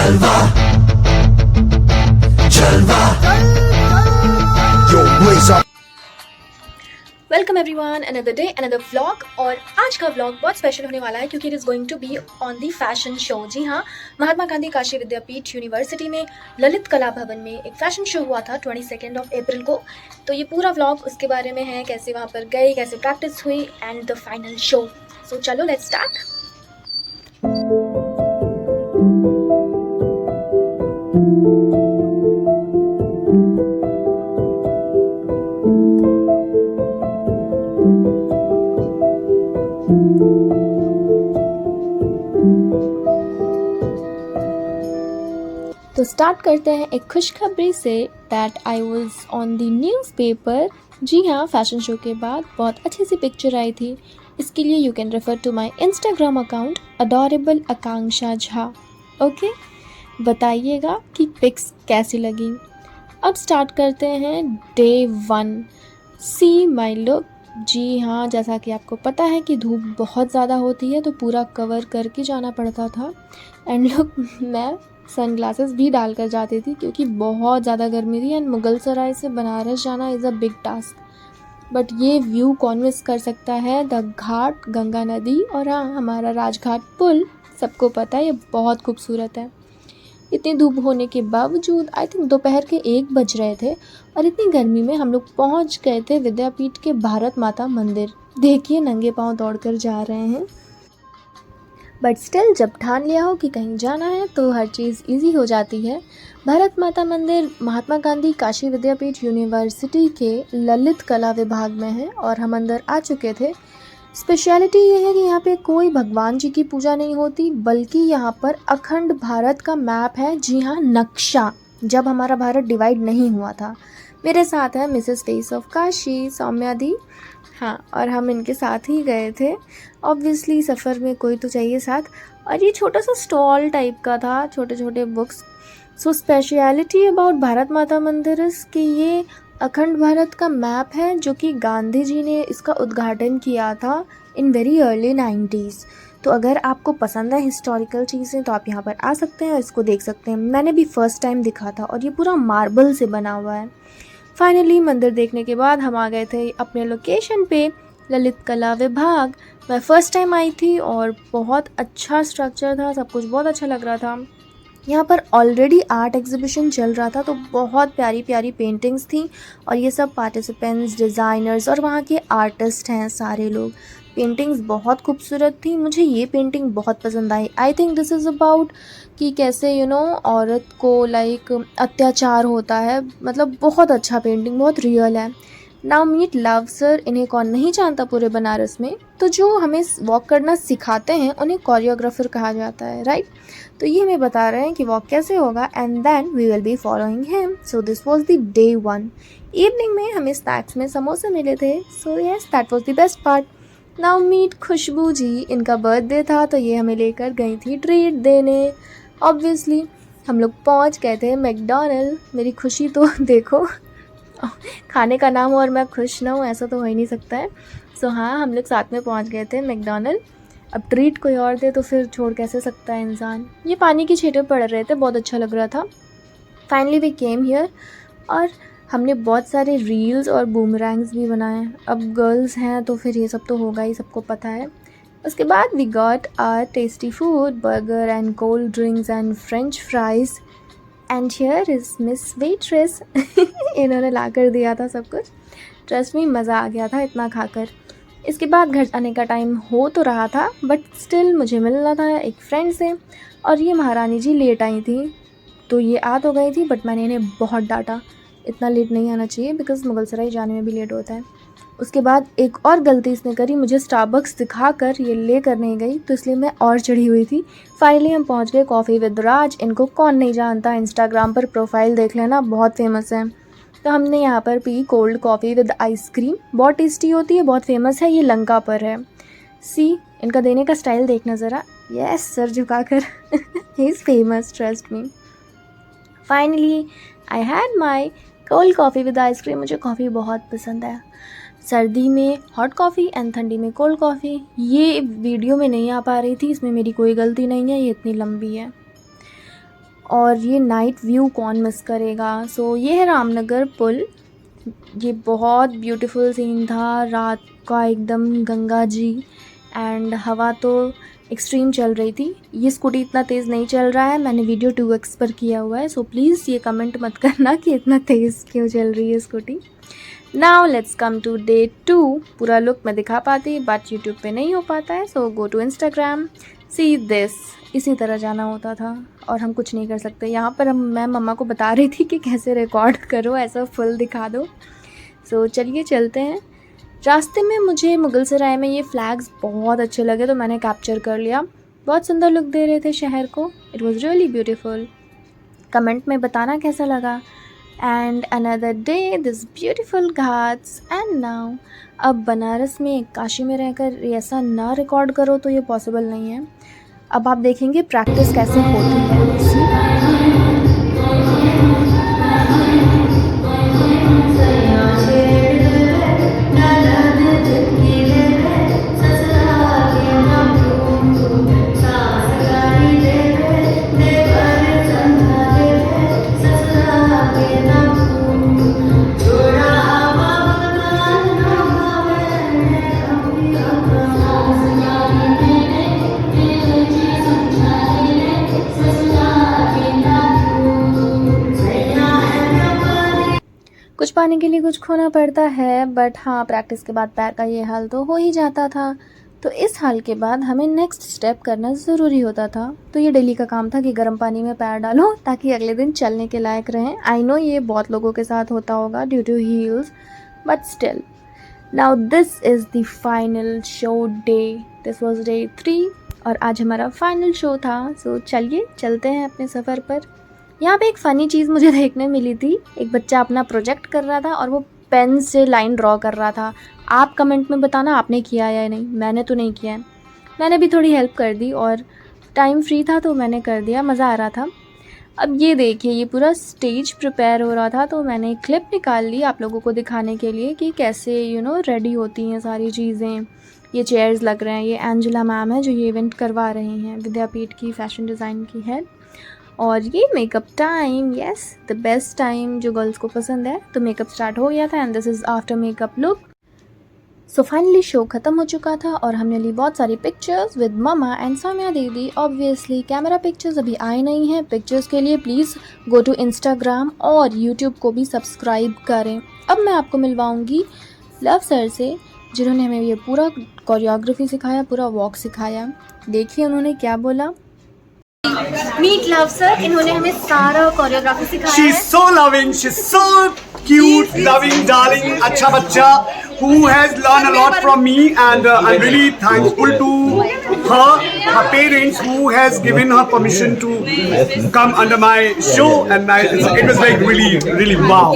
जलवा जलवा Yo, blaze up. Welcome everyone, another day another vlog. और आज का व्लॉग बहुत स्पेशल होने वाला है क्योंकि it is going to be on the fashion show. जी हाँ, महात्मा गांधी काशी विद्यापीठ यूनिवर्सिटी में ललित कला भवन में एक फ़ैशन शो हुआ था 22 अप्रैल को। तो ये पूरा व्लॉग उसके बारे में है, कैसे वहाँ पर गए, कैसे प्रैक्टिस हुई एंड द फाइनल शो। सो चलो लेट्स स्टार्ट। तो स्टार्ट करते हैं एक खुशखबरी से that I was on the newspaper. जी हाँ, फैशन शो के बाद बहुत अच्छी सी पिक्चर आई थी। इसके लिए you can refer to my Instagram account adorable Aakanksha Jha. Okay, बताइएगा कि पिक्स कैसी लगी। अब स्टार्ट करते हैं डे 1। सी माई लुक। जी हाँ, जैसा कि आपको पता है कि धूप बहुत ज़्यादा होती है तो पूरा कवर करके जाना पड़ता था। एंड लुक, मैं सनग्लासेस भी डालकर जाती थी क्योंकि बहुत ज़्यादा गर्मी थी। एंड मुगलसराय से बनारस जाना is a big task. But ये व्यू कौन मिस कर सकता है, द घाट, गंगा नदी और हाँ, हमारा राजघाट पुल। सबको पता है ये बहुत खूबसूरत है। इतनी धूप होने के बावजूद आई थिंक दोपहर के 1 बज रहे थे और इतनी गर्मी में हम लोग पहुंच गए थे विद्यापीठ के भारत माता मंदिर। देखिए, नंगे पांव दौड़कर जा रहे हैं। बट स्टिल जब ठान लिया हो कि कहीं जाना है तो हर चीज़ इजी हो जाती है। भारत माता मंदिर महात्मा गांधी काशी विद्यापीठ यूनिवर्सिटी के ललित कला विभाग में है और हम अंदर आ चुके थे। स्पेशलिटी ये है कि यहाँ पे कोई भगवान जी की पूजा नहीं होती, बल्कि यहाँ पर अखंड भारत का मैप है। जी हाँ, नक्शा, जब हमारा भारत डिवाइड नहीं हुआ था। मेरे साथ है Mrs face of Kashi, Saumya di. हाँ, और हम इनके साथ ही गए थे। ऑब्वियसली सफ़र में कोई तो चाहिए साथ। और ये छोटा सा स्टॉल टाइप का था, छोटे छोटे books. So speciality about Bharat माता मंदिर कि ये अखंड भारत का मैप है जो कि गांधी जी ने इसका उद्घाटन किया था इन वेरी अर्ली 90s। तो अगर आपको पसंद है हिस्टोरिकल चीज़ें तो आप यहाँ पर आ सकते हैं और इसको देख सकते हैं। मैंने भी फ़र्स्ट टाइम देखा था और ये पूरा मार्बल से बना हुआ है। फाइनली मंदिर देखने के बाद हम आ गए थे अपने लोकेशन पे, ललित कला विभाग। मैं फ़र्स्ट टाइम आई थी और बहुत अच्छा स्ट्रक्चर था, सब कुछ बहुत अच्छा लग रहा था। यहाँ पर ऑलरेडी आर्ट एग्जीबिशन चल रहा था तो बहुत प्यारी प्यारी पेंटिंग्स थी और ये सब पार्टिसिपेंट्स, डिज़ाइनर्स और वहाँ के आर्टिस्ट हैं सारे लोग। पेंटिंग्स बहुत खूबसूरत थी। मुझे ये पेंटिंग बहुत पसंद आई। I think this is about कि कैसे औरत को लाइक अत्याचार होता है। मतलब बहुत अच्छा पेंटिंग, बहुत रियल है। Now meet love sir. इन्हें कौन नहीं जानता पूरे बनारस में। तो जो हमें वॉक करना सिखाते हैं उन्हें कोरियोग्राफर कहा जाता है, राइट। तो ये हमें बता रहे हैं कि वॉक कैसे होगा and then we will be following him. So this was the day 1। Evening में हमें स्नैक्स में समोसे मिले थे। So yes, that was the best part. Now meet Khushboo ji. इनका बर्थडे था तो ये हमें लेकर गई थी ट्रीट देने। ऑब्वियसली हम लोग पहुंच गए थे मैकडॉनल्ड। मेरी खुशी तो देखो, खाने का नाम हो और मैं खुश ना हूँ, ऐसा तो हो ही नहीं सकता है। सो हाँ, हम लोग साथ में पहुँच गए थे मैकडॉनल्ड। अब ट्रीट कोई और दे तो फिर छोड़ कैसे सकता है इंसान। ये पानी की छींटे पड़ रहे थे, बहुत अच्छा लग रहा था। फाइनली वी केम हियर और हमने बहुत सारे रील्स और बूमरैंग्स भी बनाए। अब गर्ल्स हैं तो फिर ये सब तो होगा ही, सबको पता है। उसके बाद we got our tasty food, burger and cold drinks and French fries. And here is miss waitress. इन्होंने ला कर दिया था सब कुछ। ट्रस्ट में मज़ा आ गया था इतना खाकर। इसके बाद घर आने का टाइम हो तो रहा था बट स्टिल मुझे मिलना था एक फ्रेंड से। और ये महारानी जी लेट आई थी तो ये आ तो गई थी बट मैंने इन्हें बहुत डांटा, इतना लेट नहीं आना चाहिए बिकॉज़ मुगलसराय जाने में भी लेट होता है। उसके बाद एक और गलती इसने करी, मुझे स्टारबक्स दिखाकर ये ले कर नहीं गई तो इसलिए मैं और चढ़ी हुई थी। फाइनली हम पहुंच गए कॉफ़ी विद राज। इनको कौन नहीं जानता, इंस्टाग्राम पर प्रोफाइल देख लेना, बहुत फेमस है। तो हमने यहाँ पर P cold coffee with ice cream, बहुत टेस्टी होती है, बहुत फेमस है, ये लंका पर है। सी इनका देने का स्टाइल देखना ज़रा। यस, सर झुकाकर। He is famous, trust me. Finally I had my cold coffee with ice cream. मुझे कॉफ़ी बहुत पसंद है। सर्दी में हॉट कॉफ़ी एंड ठंडी में कोल्ड कॉफ़ी। ये वीडियो में नहीं आ पा रही थी, इसमें मेरी कोई गलती नहीं है, ये इतनी लंबी है। और ये नाइट व्यू कौन मिस करेगा। सो ये है रामनगर पुल। ये बहुत ब्यूटीफुल सीन था रात का, एकदम गंगा जी, एंड हवा तो एक्सट्रीम चल रही थी। ये स्कूटी इतना तेज़ नहीं चल रहा है, मैंने वीडियो 2x पर किया हुआ है, सो प्लीज़ ये कमेंट मत करना कि इतना तेज़ क्यों चल रही है scooty. Now let's come to day 2। पूरा लुक मैं दिखा पाती बट यूट्यूब पे नहीं हो पाता है, so go to Instagram, see this. इसी तरह जाना होता था और हम कुछ नहीं कर सकते। यहाँ पर मैं मम्मा को बता रही थी कि कैसे रिकॉर्ड करो, ऐसा फुल दिखा दो। सो चलिए चलते हैं। रास्ते में मुझे मुगलसराय में ये फ्लैग्स बहुत अच्छे लगे तो मैंने कैप्चर कर लिया। बहुत सुंदर लुक दे रहे थे शहर को। It was really beautiful. Comment में बताना कैसा लगा। And another day, this beautiful Ghats and now. अब बनारस में, काशी में रहकर ऐसा ना रिकॉर्ड करो तो ये पॉसिबल नहीं है। अब आप देखेंगे प्रैक्टिस कैसे होती है। कुछ पाने के लिए कुछ खोना पड़ता है, बट हाँ, प्रैक्टिस के बाद पैर का ये हाल तो हो ही जाता था। तो इस हाल के बाद हमें नेक्स्ट स्टेप करना ज़रूरी होता था। तो ये डेली का काम था कि गर्म पानी में पैर डालो ताकि अगले दिन चलने के लायक रहें। आई नो ये बहुत लोगों के साथ होता होगा due to heels, but still. Now this is the final show day. This was day 3 और आज हमारा फाइनल शो था। सो चलिए चलते हैं अपने सफ़र पर। यहाँ पे एक फ़नी चीज़ मुझे देखने मिली थी। एक बच्चा अपना प्रोजेक्ट कर रहा था और वो पेन से लाइन ड्रॉ कर रहा था। आप कमेंट में बताना आपने किया या नहीं। मैंने तो नहीं किया है। मैंने भी थोड़ी हेल्प कर दी और टाइम फ्री था तो मैंने कर दिया, मज़ा आ रहा था। अब ये देखिए, ये पूरा स्टेज प्रिपेयर हो रहा था तो मैंने क्लिप निकाल ली आप लोगों को दिखाने के लिए कि कैसे रेडी होती हैं सारी चीज़ें। ये चेयर्स लग रहे हैं। ये एंजेला मैम है जो ये इवेंट करवा रही हैं, विद्यापीठ की फैशन डिज़ाइन की है। और ये makeup time, yes, the best time जो गर्ल्स को पसंद है। तो मेकअप स्टार्ट हो गया था and this is after makeup look. So finally show ख़त्म हो चुका था और हमने ली बहुत सारी pictures with mama and Saumya didi. Obviously camera pictures अभी आए नहीं हैं। पिक्चर्स के लिए प्लीज़ गो टू इंस्टाग्राम और यूट्यूब को भी सब्सक्राइब करें। अब मैं आपको मिलवाऊंगी लव सर से, जिन्होंने हमें ये पूरा कोरियोग्राफी सिखाया, पूरा वॉक सिखाया। देखिए उन्होंने क्या बोला। मीट लव सर, इन्होंने हमें सारा कोरियोग्राफी सिखाया है। She's so loving, she's so cute, loving, darling, अच्छा बच्चा who has learned a lot from me and I'm really thankful to her parents who has given her permission to come under my show and it was like really wow.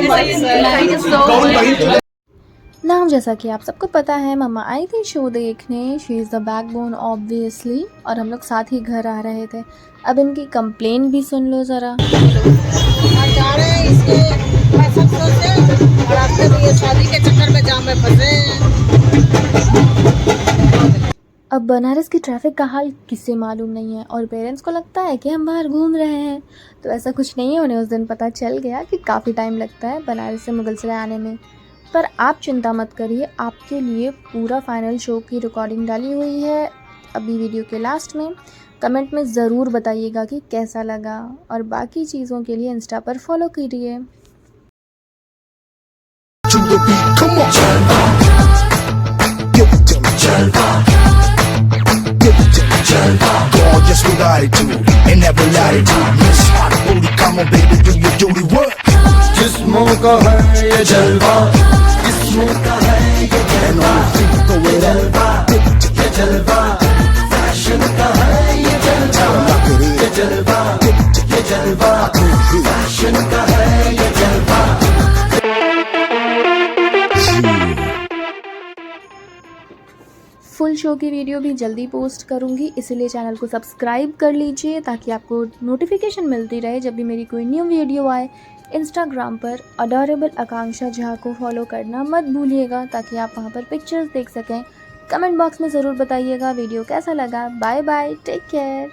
Thank you so much. नाम जैसा कि आप सबको पता है, मम्मा आई थी show देखने। She is the backbone obviously, और हम लोग साथ ही घर आ रहे थे। अब इनकी कंप्लेन भी सुन लो ज़रा। जा रहे हैं इसके पैसों से और आपके भी ये शादी के चक्कर में जाम में फंसे हैं। अब बनारस की ट्रैफिक का हाल किससे मालूम नहीं है और पेरेंट्स को लगता है कि हम बाहर घूम रहे हैं। तो ऐसा कुछ नहीं है। उन्हें उस दिन पता चल गया कि काफ़ी टाइम लगता है बनारस से मुगलसराय आने में। पर आप चिंता मत करिए, आपके लिए पूरा फाइनल शो की रिकॉर्डिंग डाली हुई है अभी वीडियो के लास्ट में। कमेंट में ज़रूर बताइएगा कि कैसा लगा, और बाकी चीज़ों के लिए इंस्टा पर फॉलो कीजिए। To the beat, come on. Give it to me, Jalva. Give it to me, Jalva. Gorgeous with attitude and every latitude. Miss Hot Booty, come on, baby, do your duty work. जिस्मों का है ये जलवा, जिस्मों का है ये जलवा, ये जलवा, ये जलवा, फैशन का है ये जलवा, ये जलवा, ये जलवा, फैशन का है ये जलवा। फुल शो की वीडियो भी जल्दी पोस्ट करूंगी, इसलिए चैनल को सब्सक्राइब कर लीजिए ताकि आपको नोटिफिकेशन मिलती रहे जब भी मेरी कोई न्यू वीडियो आए। इंस्टाग्राम पर अडोरेबल आकांक्षा झा को फॉलो करना मत भूलिएगा ताकि आप वहां पर पिक्चर्स देख सकें। कमेंट बॉक्स में ज़रूर बताइएगा वीडियो कैसा लगा। Bye bye, take care.